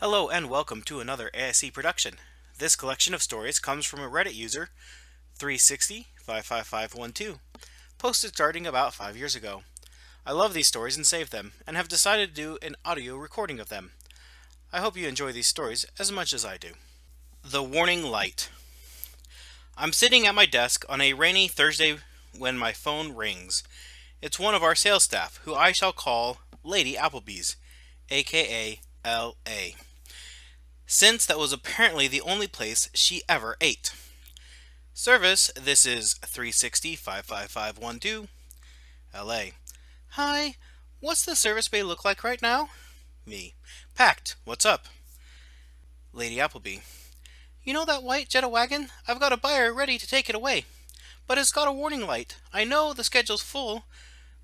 Hello and welcome to another ASC production. This collection of stories comes from a Reddit user, 360-55512, posted starting about 5 years ago. I love these stories and save them, and have decided to do an audio recording of them. I hope you enjoy these stories as much as I do. The Warning Light. I'm sitting at my desk on a rainy Thursday when my phone rings. It's one of our sales staff, who I shall call Lady Applebee's, aka LA, since that was apparently the only place she ever ate. Service, this is 360-55512, LA. Hi, what's the service bay look like right now? Me. Packed, what's up? Lady Appleby. You know that white Jetta wagon? I've got a buyer ready to take it away. But it's got a warning light. I know the schedule's full,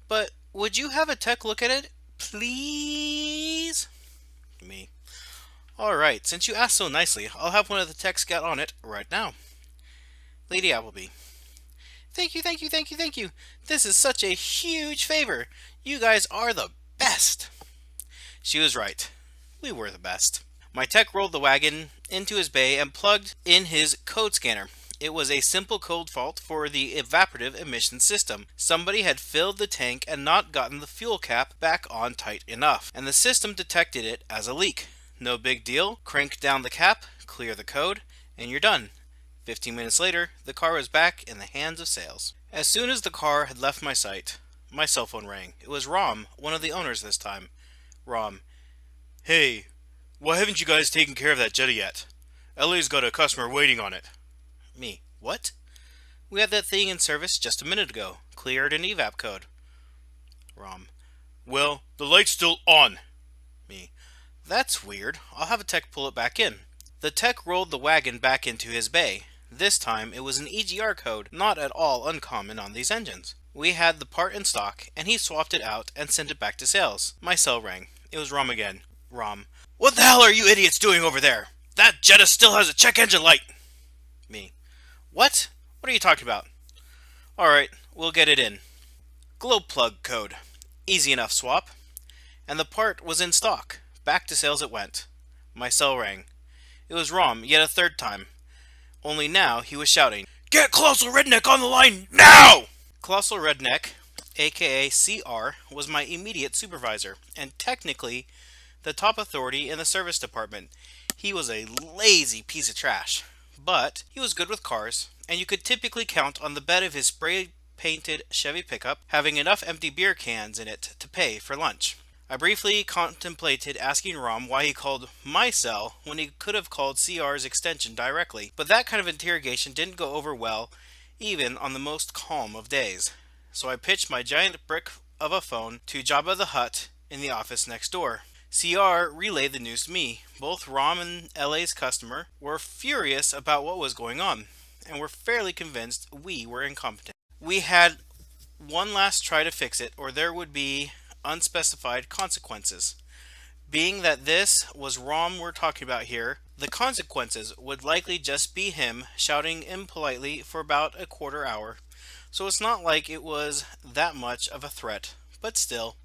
but would you have a tech look at it, please? Me. Alright, since you asked so nicely, I'll have one of the techs get on it right now. Lady Appleby. Thank you, thank you, thank you, thank you. This is such a huge favor. You guys are the best. She was right. We were the best. My tech rolled the wagon into his bay and plugged in his code scanner. It was a simple code fault for the evaporative emission system. Somebody had filled the tank and not gotten the fuel cap back on tight enough, and the system detected it as a leak. No big deal. Crank down the cap, clear the code, and you're done. 15 minutes later, the car was back in the hands of sales. As soon as the car had left my sight, my cell phone rang. It was Rom, one of the owners this time. Rom. Hey, why haven't you guys taken care of that Jetta yet? LA's got a customer waiting on it. Me. What? We had that thing in service just a minute ago. Cleared an evap code. Rom. Well, the light's still on. Me. That's weird. I'll have a tech pull it back in. The tech rolled the wagon back into his bay. This time it was an EGR code, not at all uncommon on these engines. We had the part in stock, and he swapped it out and sent it back to sales. My cell rang. It was Rom again. Rom. What the hell are you idiots doing over there? That Jetta still has a check engine light! Me. What? What are you talking about? Alright, we'll get it in. Glow plug code. Easy enough swap. And the part was in stock. Back to sales it went. My cell rang. It was Rom, yet a third time. Only now he was shouting, Get Colossal Redneck on the line now! Colossal Redneck, aka CR, was my immediate supervisor, and technically the top authority in the service department. He was a lazy piece of trash, but he was good with cars, and you could typically count on the bed of his spray-painted Chevy pickup having enough empty beer cans in it to pay for lunch. I briefly contemplated asking Rom why he called my cell when he could have called CR's extension directly, but that kind of interrogation didn't go over well even on the most calm of days. So I pitched my giant brick of a phone to Jabba the Hutt in the office next door. CR relayed the news to me. Both Rom and LA's customer were furious about what was going on, and were fairly convinced we were incompetent. We had one last try to fix it, or there would be unspecified consequences. Being that this was Rom we're talking about here, the consequences would likely just be him shouting impolitely for about a quarter hour. So it's not like it was that much of a threat, but still,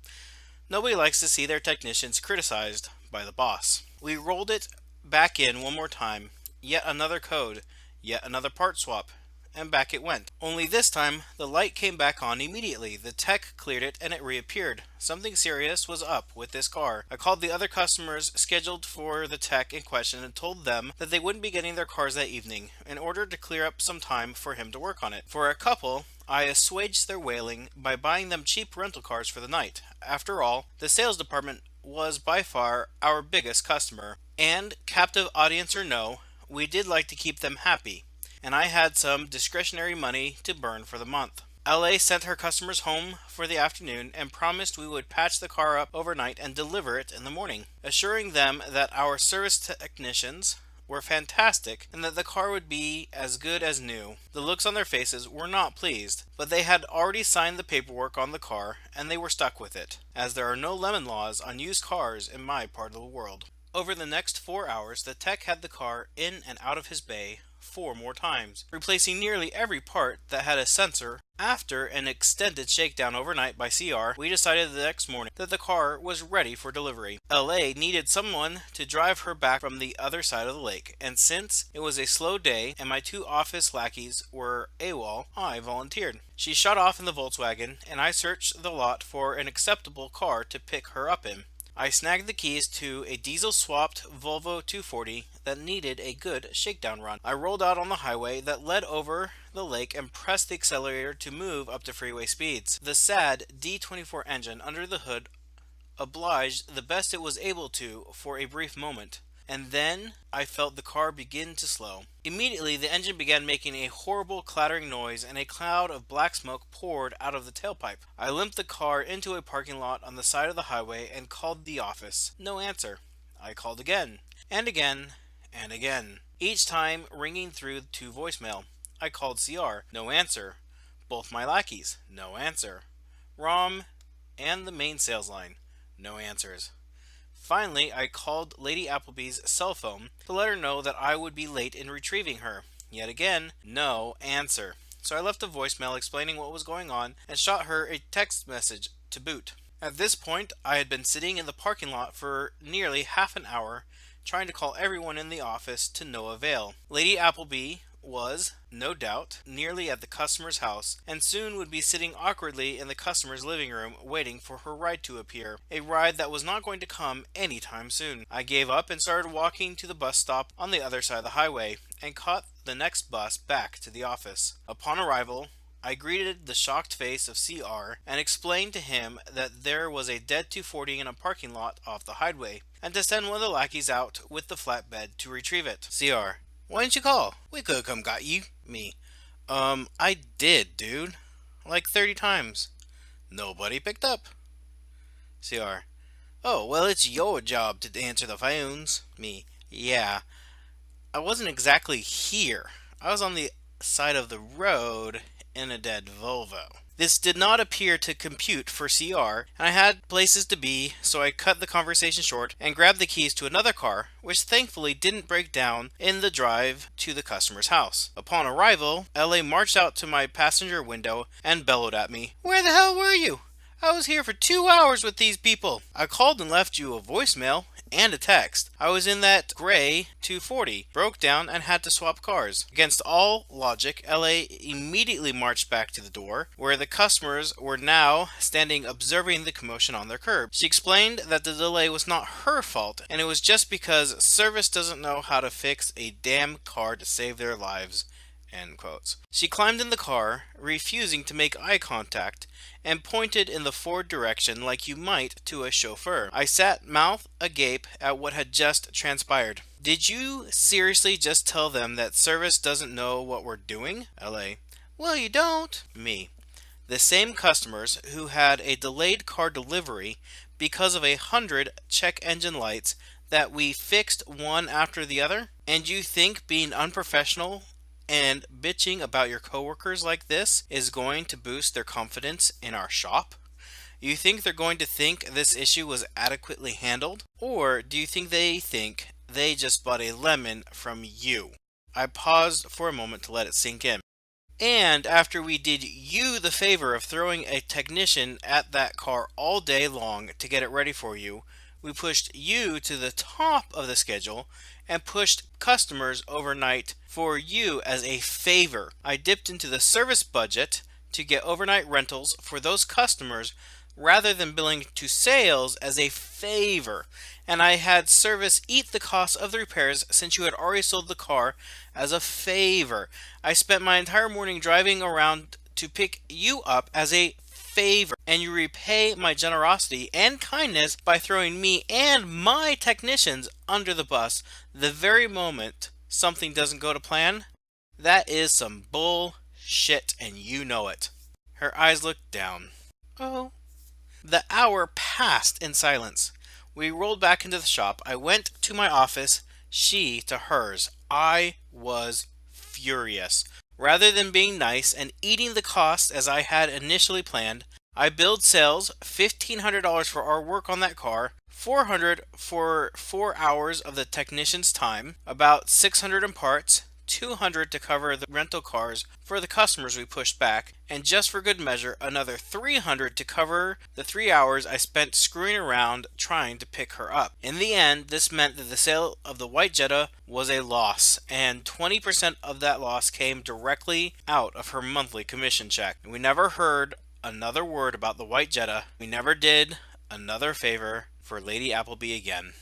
nobody likes to see their technicians criticized by the boss. We rolled it back in one more time, yet another code, yet another part swap, and back it went. Only this time, the light came back on immediately. The tech cleared it and it reappeared. Something serious was up with this car. I called the other customers scheduled for the tech in question and told them that they wouldn't be getting their cars that evening, in order to clear up some time for him to work on it. For a couple, I assuaged their wailing by buying them cheap rental cars for the night. After all, the sales department was by far our biggest customer, and captive audience or no, we did like to keep them happy, and I had some discretionary money to burn for the month. LA sent her customers home for the afternoon and promised we would patch the car up overnight and deliver it in the morning, assuring them that our service technicians were fantastic and that the car would be as good as new. The looks on their faces were not pleased, but they had already signed the paperwork on the car and they were stuck with it, as there are no lemon laws on used cars in my part of the world. Over the next 4 hours, the tech had the car in and out of his bay 4 more times, replacing nearly every part that had a sensor. After an extended shakedown overnight by CR, we decided the next morning that the car was ready for delivery. LA needed someone to drive her back from the other side of the lake, and since it was a slow day and my 2 office lackeys were AWOL, I volunteered. She shot off in the Volkswagen, and I searched the lot for an acceptable car to pick her up in. I snagged the keys to a diesel-swapped Volvo 240 that needed a good shakedown run. I rolled out on the highway that led over the lake and pressed the accelerator to move up to freeway speeds. The sad D24 engine under the hood obliged the best it was able to for a brief moment, and then I felt the car begin to slow. Immediately, the engine began making a horrible clattering noise and a cloud of black smoke poured out of the tailpipe. I limped the car into a parking lot on the side of the highway and called the office. No answer. I called again, and again, and again, each time ringing through to voicemail. I called CR. No answer. Both my lackeys. No answer. ROM and the main sales line. No answers. Finally, I called Lady Appleby's cell phone to let her know that I would be late in retrieving her. Yet again, no answer. So I left a voicemail explaining what was going on and shot her a text message to boot. At this point, I had been sitting in the parking lot for nearly half an hour trying to call everyone in the office to no avail. Lady Appleby was, no doubt, nearly at the customer's house, and soon would be sitting awkwardly in the customer's living room waiting for her ride to appear, a ride that was not going to come anytime soon. I gave up and started walking to the bus stop on the other side of the highway, and caught the next bus back to the office. Upon arrival, I greeted the shocked face of CR and explained to him that there was a dead 240 in a parking lot off the highway, and to send one of the lackeys out with the flatbed to retrieve it. CR: why didn't you call? We could've come got you. Me: I did, dude. Like 30 times. Nobody picked up. CR: oh, well, it's your job to answer the phones. Me: yeah. I wasn't exactly here. I was on the side of the road in a dead Volvo. This did not appear to compute for CR, and I had places to be, so I cut the conversation short and grabbed the keys to another car, which thankfully didn't break down in the drive to the customer's house. Upon arrival, LA marched out to my passenger window and bellowed at me, "Where the hell were you? I was here for 2 hours with these people. I called and left you a voicemail and a text. I was in that gray 240, broke down and had to swap cars." Against all logic, LA immediately marched back to the door, where the customers were now standing observing the commotion on their curb. She explained that the delay was not her fault, and it was just because service doesn't know how to fix a damn car to save their lives. End quotes. She climbed in the car, refusing to make eye contact, and pointed in the forward direction like you might to a chauffeur. I sat mouth agape at what had just transpired. Did you seriously just tell them that service doesn't know what we're doing? LA: well, you don't. Me: the same customers who had a delayed car delivery because of 100 check engine lights that we fixed one after the other? And you think being unprofessional and bitching about your coworkers like this is going to boost their confidence in our shop? You think they're going to think this issue was adequately handled? Or do you think they just bought a lemon from you? I paused for a moment to let it sink in. And after we did you the favor of throwing a technician at that car all day long to get it ready for you, we pushed you to the top of the schedule and pushed customers overnight for you as a favor. I dipped into the service budget to get overnight rentals for those customers rather than billing to sales as a favor. And I had service eat the cost of the repairs since you had already sold the car as a favor. I spent my entire morning driving around to pick you up as a favor, and you repay my generosity and kindness by throwing me and my technicians under the bus the very moment something doesn't go to plan? That is some bullshit, and you know it. Her eyes looked down. Oh. The hour passed in silence. We rolled back into the shop. I went to my office, she to hers. I was furious. Rather than being nice and eating the cost as I had initially planned, I billed sales $1,500 for our work on that car, $400 for 4 hours of the technician's time, about $600 in parts, $200 to cover the rental cars for the customers we pushed back, and just for good measure, another $300 to cover the 3 hours I spent screwing around trying to pick her up. In the end, this meant that the sale of the white Jetta was a loss, and 20% of that loss came directly out of her monthly commission check. We never heard another word about the white Jetta. We never did another favor for Lady Appleby again.